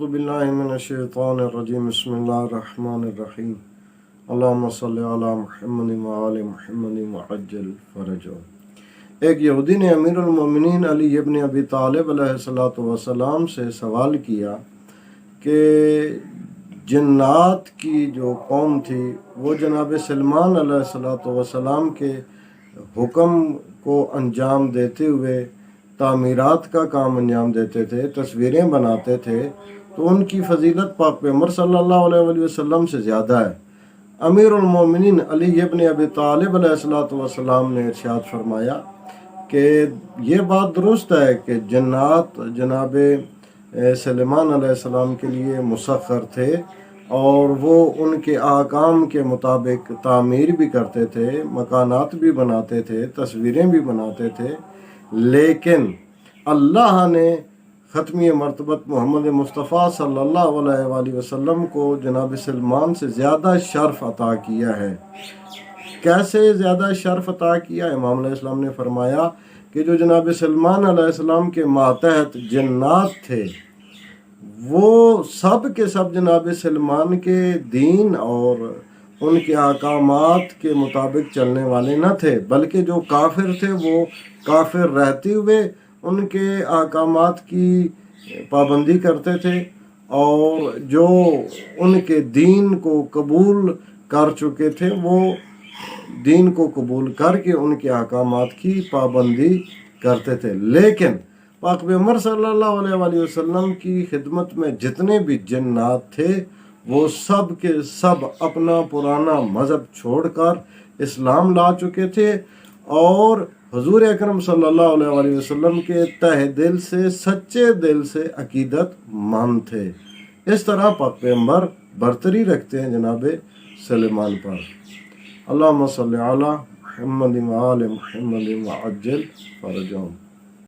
أعوذ بالله من الشيطان الرجيم بسم الله الرحمن الرحيم اللهم صل على محمد وآل محمد وعجل فرجهم۔ ایک یہودی نے امیر المومنین علی ابن ابی طالب علیہ السلام سے سوال کیا کہ جنات کی جو قوم تھی وہ جناب سلمان علیہ السلام کے حکم کو انجام دیتے ہوئے تعمیرات کا کام انجام دیتے تھے، تصویریں بناتے تھے، تو ان کی فضیلت پاک پیغمبر صلی اللہ علیہ وسلم سے زیادہ ہے۔ امیر المومنین علی ابن ابی طالب علیہ السلام نے ارشاد فرمایا کہ یہ بات درست ہے کہ جنات جناب سلیمان علیہ السلام کے لیے مسخر تھے اور وہ ان کے احکام کے مطابق تعمیر بھی کرتے تھے، مکانات بھی بناتے تھے، تصویریں بھی بناتے تھے، لیکن اللہ نے ختمی مرتبت محمد مصطفیٰ صلی اللہ علیہ وآلہ وسلم کو جناب سلمان سے زیادہ شرف عطا کیا ہے۔ کیسے زیادہ شرف عطا کیا؟ امام علیہ السلام نے فرمایا کہ جو جناب سلمان علیہ السلام کے ماتحت جنات تھے وہ سب کے سب جناب سلمان کے دین اور ان کے احکامات کے مطابق چلنے والے نہ تھے، بلکہ جو کافر تھے وہ کافر رہتے ہوئے ان کے احکامات کی پابندی کرتے تھے، اور جو ان کے دین کو قبول کر چکے تھے وہ دین کو قبول کر کے ان کے احکامات کی پابندی کرتے تھے۔ لیکن پاک پیغمبر صلی اللہ علیہ وآلہ وسلم کی خدمت میں جتنے بھی جنات تھے وہ سب کے سب اپنا پرانا مذہب چھوڑ کر اسلام لا چکے تھے اور حضور اکرم صلی اللہ علیہ وآلہ وسلم کے تہ دل سے سچے دل سے عقیدت مند تھے۔ اس طرح پاک پیغمبر برتری رکھتے ہیں جناب سلیمان پر۔ اللہم صلی علی محمد وآل محمد وعجل فرجهم۔